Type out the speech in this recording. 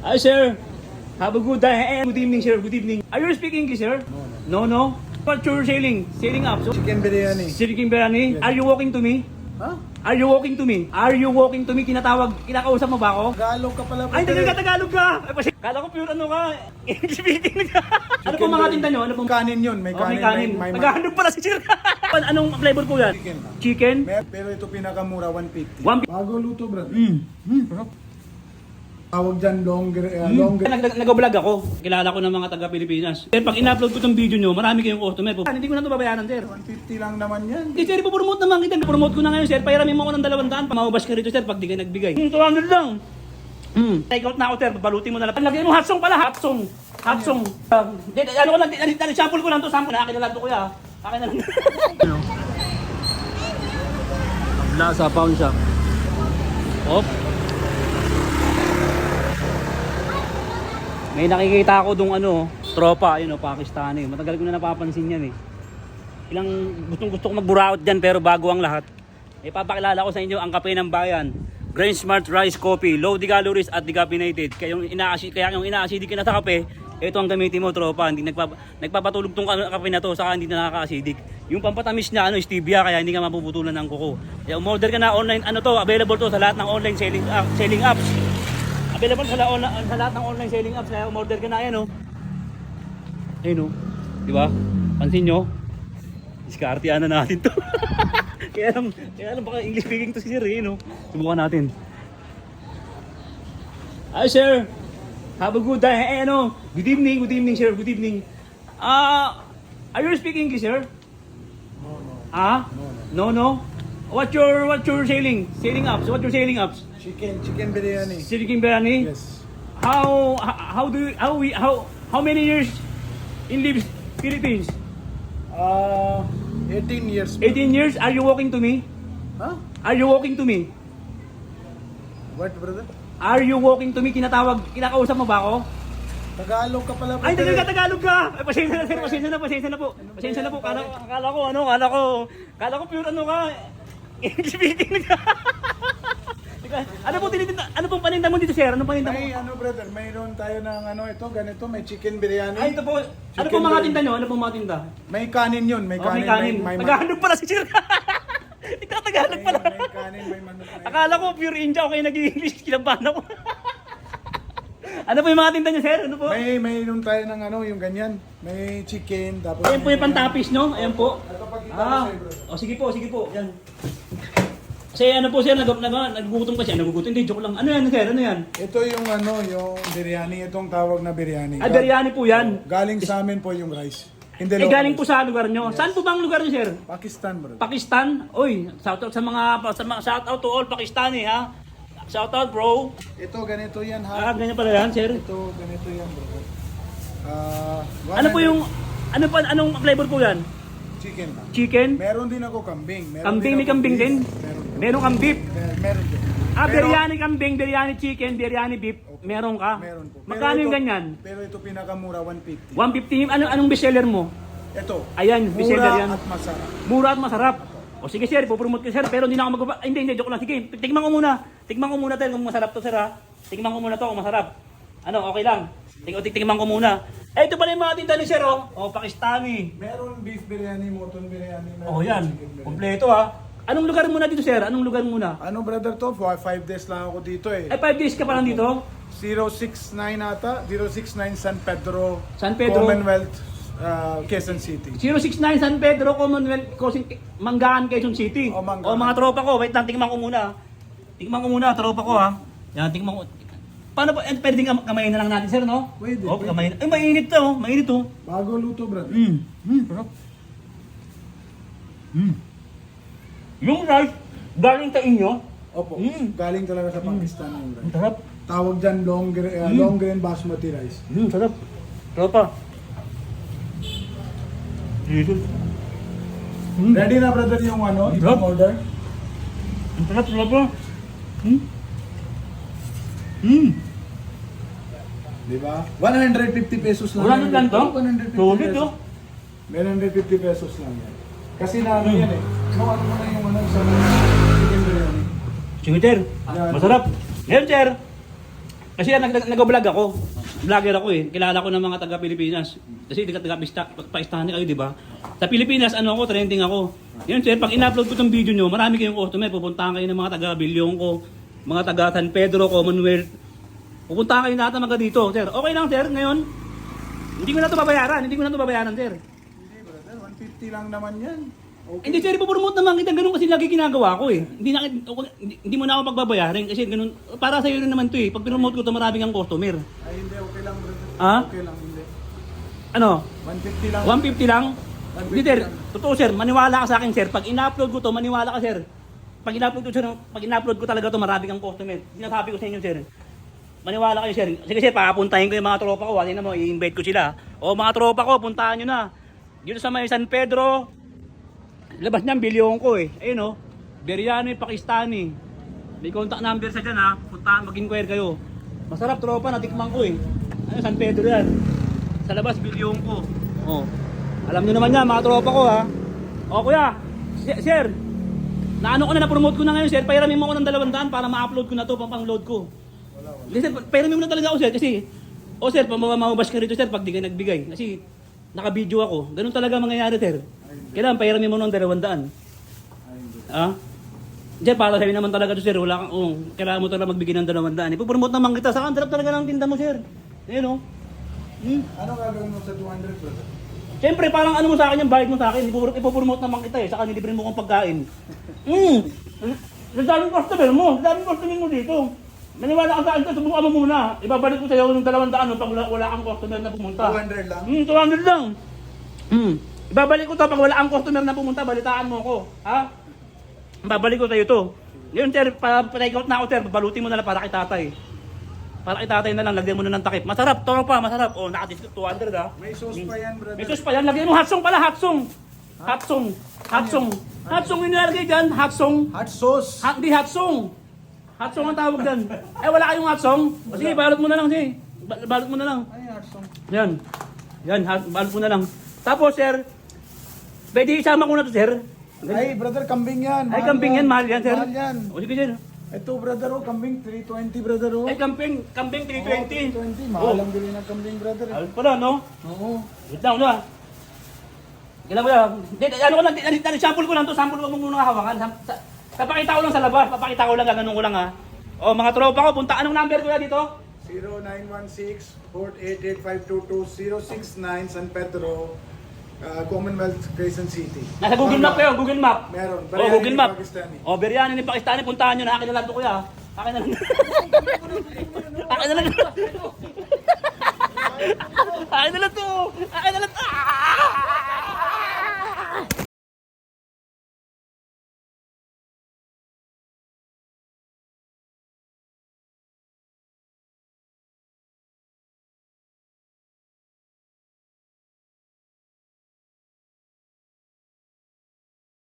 Hi, sir. Have a good day. Good evening, sir. Good evening. Are you speaking English, sir? No, no. What's your sailing up? So, Chicken biryani. chicken biryani. Yes. Are you walking to me? Ha? Are you walking to me? Are you walking to me? Kinakausap mo ba ako? Tagalog ka pala. Ay, brother. Tagalog ka! Ay, kasi, kala ko pure ano ka. English speaking ka. Ano pong mga tinda nyo? Ano pong Kanin yun. May Oh, may kanin. kanin. May Naghahanap pala si sir. Anong flavor po yan? Chicken. Chicken? Pero ito pinakamura, 150. One- Bago luto, brother. Sarap. Tawag dyan, longer. Nag-vlog ako. Kilala ko ng mga taga-Pilipinas. Sir, pag in-upload ko itong video nyo, marami kayong customer po. Hindi ko na ito babayaran, sir. 150 lang naman yan. Hindi, sir, ipopromote naman kita. Promote ko na ngayon, sir. Pahiramin mo ako ng 200. Pamaubas ka rito, sir, pag di ka nagbigay. 200 lang. Take out na ako, sir. Babalutin mo na lang. Lagyan mo hot song pala. Hot song. Ano ko lang, sample ko lang to. Sample. Akin na lang to, kuya. Akin na lang. Abla sa pawn shop. Op. May nakikita ako dong tropa, yun Pakistani. Matagal ko na napapansin yan eh. Gustong-gusto ko mag-buraot dyan pero bago ang lahat. Ipapakilala ko sa inyo ang kape ng bayan. Grain Smart Rice Coffee, low decalories at decaffeinated. Kaya yung ina-acidic ka na sa kape, ito ang gamitin mo tropa. Hindi nagpapatulog tong kape na to, saka hindi na nakaka-acidic. Yung pampatamis niya stevia, kaya hindi ka mapuputulan ng kuko. Kaya umorder ka na online, available to sa lahat ng online selling apps. Available sa lahat ng online selling apps, kaya umorder ka na Ayun di ba? Pansin nyo? Diskartean na natin to. kaya lang baka English speaking to si Sir Subukan natin. Hi sir. Have a good day. Good evening sir. Good evening. Are you speaking English, sir? No. What's your selling apps? What's your selling apps? Chicken biryani. Chicken biryani? Yes. How many years in lives Philippines? 18 years. 18 years? Are you walking to me? Ha? Are you walking to me? What, brother? Are you walking to me? Kinakausap mo ba ako? Tagalog ka pala. Ay, brother. Tagalog ka! Ay, pasensya na sir, pasensya na po. Kala ko pure ka. English speaking ka. Ano pong paninda mo dito, sir? Ano paninda mo? May brother, mayroon tayo ng ganito, may chicken biryani. Ay, ito po. Ano pong mga tinda nyo? Ano pong mga tinda? May kanin yun, may Oh, kanin. may kanin. May Tagalog pala si sir. Tagalog pala. May kanin, may manok. Akala ko pure India ako kayo nag-English. Kinabahan ako. Ano po yung mga tinda nyo, sir? Ano po? Mayroon tayo ng yung ganyan. May chicken, tapos... Ayan po yung pantapis, no? Ayan po. Nagpapakita ko sa'yo, bro. Sige po. Yan. Kasi po sir, nagugutom kasi. Nagugutom, hindi, joke lang. Ano yan, sir? Ano yan? Ito yung yung biryani, itong tawag na biryani. Ay, biryani po yan. Galing sa amin po yung rice. Hindi Galing po sa lugar nyo. Saan po bang lugar nyo, sir? Pakistan, bro. Pakistan? Oy, shout out sa mga shout out to all Pakistani, ha? Shout out, bro. Ito, ganito yan, ha? Ganyan pala yan, sir. Ito, ganito yan, bro. Ano po yung, anong flavor po yan? Chicken lang. Chicken? Meron din ako kambing. May kambing din? Meron kang beef? Meron din. Biryani kambing, biryani chicken, biryani beef. Meron ka? Meron po. Magkano yung ganyan? Pero ito pinakamura, 150. 150. Anong bestseller mo? Ito. Ayan, bestseller yan. Mura at masarap. Mura at masarap. O sige sir, ipopromote ko sir, pero hindi na ako hindi, joke lang. Sige, tikman ko muna tayo kung masarap to sir ha. Tikman ko muna to kung masarap. Okay lang. Tikman ko muna. Ito pala yung mga tinda ni sir Pakistani. Meron beef biryani, mutton biryani. Yan. chicken biryani. Kompleto ha. Anong lugar muna dito sir? Anong lugar muna? Brother to? 5 days lang ako dito eh. Ay 5 days ka pa lang dito? 069 ata, 069 San Pedro, San Pedro. Commonwealth, Quezon City. 069 San Pedro, Commonwealth, Manggaan, Quezon City. Manggaan. Mga tropa ko, wait lang, tingnan ko muna. Tropa ko ha. Yan, tingnan ko. Paano ba? Pwede kamayin na lang natin sir, no? Pwede. Kamayin. Ay, mainit to, mainit to. Bago luto, brother. Sarap. Yung rice, galing sa inyo. Opo, galing talaga sa Pakistan yung rice. Sarap. Tawag dyan long grain basmati rice. Sarap. Tropa. Jesus. Ready na brother yung Sarap. order? Ang sarap, tropa. Diba? 150 pesos lang. Wala nang lang to? 150 Solid pesos. to. 150 pesos lang yan. Kasi yan eh. So ano mo na yung sa chicken biryani. Sige, sir. Yan. Masarap. Ngayon, sir. Kasi nag-vlog ako. Vlogger ako eh. Kilala ko ng mga taga-Pilipinas. Kasi taga-Pakistani kayo, di ba? Sa Pilipinas, ano ako, trending ako. Yun, sir, pag in-upload ko itong video nyo, marami kayong customer. Pupuntahan kayo ng mga taga-Bilyongko, mga taga-San Pedro, Commonwealth. Pupuntahan kayo lahat ng mga dito, sir. Okay lang, sir, ngayon. Hindi ko na ito babayaran. Hindi ko na ito babayaran, sir. Hindi brother, 150 lang naman yan. Okay. Hindi, sir, ipopromote naman kita. Ganun kasi lagi ginagawa ko eh. Hindi mo na ako pagbabayarin kasi ganun. Para sa'yo rin naman ito eh. Pag promote ko ito, maraming ang customer. Ay hindi, okay lang brother. Ah? Okay lang, hindi. Ano? 150 lang. 150 lang? 150 Hindi, sir. lang. Totoo, sir. Maniwala ka sa akin, sir. Pag in-upload ko to, maniwala ka, sir. Pag in-upload ko talaga to, maraming ang customer. Sinasabi ko sa inyo, sir. Maniwala kayo, sir. Sige, sir, papuntahin ko yung mga tropa ko. Kasi na mo, i-invite ko sila. O, mga tropa ko, puntahan nyo na. Dito sa may San Pedro, labas niyan, Bilyongko eh. Ayun o, Biryani, Pakistani. May contact number sa dyan ha. Puntahan, mag-inquire kayo. Masarap tropa, natikman ko eh. Ano, San Pedro yan. Sa labas, Bilyongko. O, alam nyo naman yan, mga tropa ko ha. O kuya, sir, naano ko na, na-promote ko na ngayon sir. Pairamin mo ko ng 200 para ma-upload ko na to, pang-load ko. Hindi sir, pairamin mo na talaga ako sir. Kasi, o sir, mamabas ka rito sir pag di ka nagbigay. Kasi, naka-video ako. Ganun talaga mangyayari sir. Kailangan pairamin mo ng 200. Ha? Diyan, para sa'yo naman talaga to sir. Wala kang, kailangan mo talaga magbigay ng 200. Ipopromote naman kita. Saka ang sarap talaga ng tinda mo sir. Ayun o. Ano gagawin mo sa 200 brother? Siyempre, parang ano mo sa akin yung bayad mo sa akin. Ipopromote naman kita eh. Saka nilibre mo kong pagkain. Sa daming customer mo. Sa daming customer mo dito. Maniwala ka sa akin, subukan mo muna. Ibabalik ko sa'yo ng 200 pag wala kang customer na pumunta. 200 lang? 200 lang. Ibabalik ko to pag wala ang customer na pumunta, balitaan mo ko. Ha? Babalik ko sa'yo to. Yun sir, pa-take out na ako sir, babalutin mo na lang para kay tatay. Para kay tatay na lang, lagyan mo na ng takip. Masarap, toro pa, masarap. O, naka-discount 200 ha. May sauce pa yan brother. May sauce pa yan, lagyan mo hot song pala, hot song. Hot song. Hot song. Hot song yung nilalagay dyan, hot song. Hot sauce. Hindi hot song. Hot song ang tawag dyan. Eh, wala kayong hot song? O, sige, balot mo na lang, sige. Balot mo na lang. Ano yung hot sauce? Yan. Yan, balot mo na lang. Tapos, sir, pwede isama ko na to, sir. Ay brother, kambing yan. Ay, kambing yan, mahal yan, sir. Mahal yan. O, sige, sir. Ito brother, oh, kambing 320 brother. Oh. Ay, kambing 320. 320. Mahal ang bili ng kambing brother. Mahal pala, no? Oo. Wait lang, ano Kailan ko yan. Ano ko lang, sample ko lang to, sample ko muna hawakan. Papakita ko lang sa labas, papakita ko lang, ganun ko lang ha. O, mga tropa ko, punta, anong number ko yan dito? 0916-488-522069 San Pedro, Commonwealth, Quezon City. Nasa Google Map kayo, Google Map. Meron. O, Google Map. Pakistani. O, Biryani ni Pakistani, puntahan nyo na, akin na lang to kuya. Akin na lang. Akin na lang.